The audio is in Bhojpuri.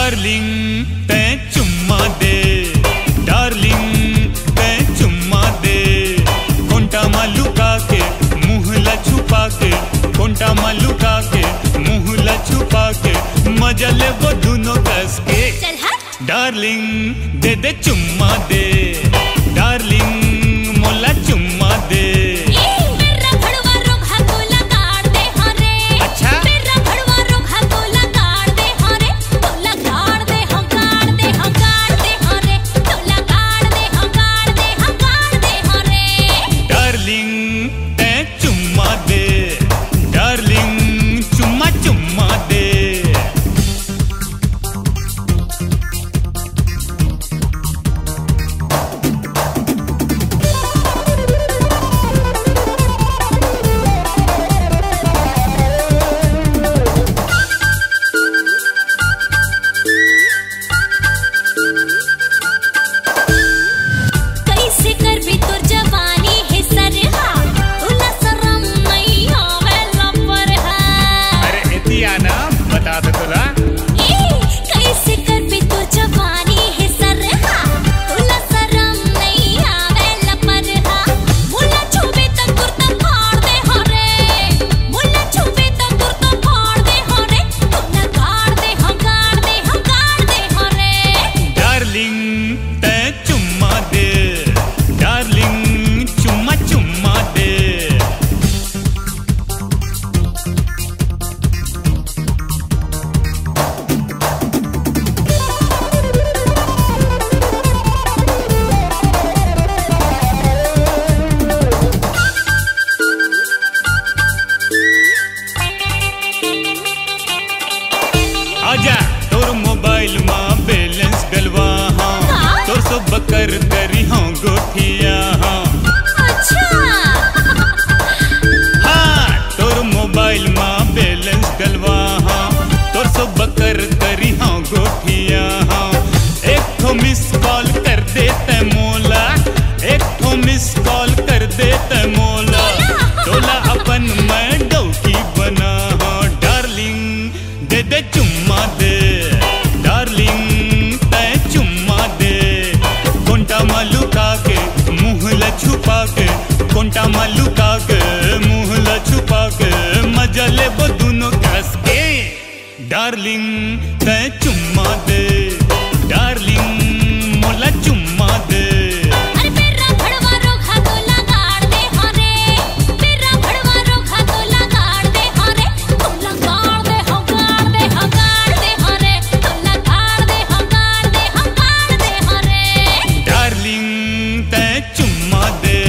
डार्लिंग ते चुम्मा दे, डार्लिंग ते चुम्मा दे, कोंटा मालुका के मुहला छुपा के, कोंटा मालुका के मुहला छुपा के, मजा ले वो दोनों कस के। डार्लिंग दे दे चुम्मा दे, डार्लिंग मोला चुम्मा दे। आजा तोर मोबाइल मां बैलेंस डलवा हाँ, तोर सो बकर करी हाँ गोठिया हाँ। अच्छा हाँ तोर मोबाइल मां बैलेंस डलवा हाँ, तोर सो बकर करी हाँ गोठिया हाँ। एक ठो मिस कॉल कर देते मोला, एक ठो मिस कॉल कर देते मोला, तोला अपन मैं डौकी बना हाँ। डार्लिंग दे दे चुम्मा दे, डार्लिंग तै चुम्मा दे, कोंटा मालुका के मुहला छुपा के, कोंटा मालुका के मुहला छुपा के, मजा ले वो दोनों कस के। डार्लिंग तै चुम्मा दे, डार्लिंग मोला चुम्मा दे। चुम्मा दे।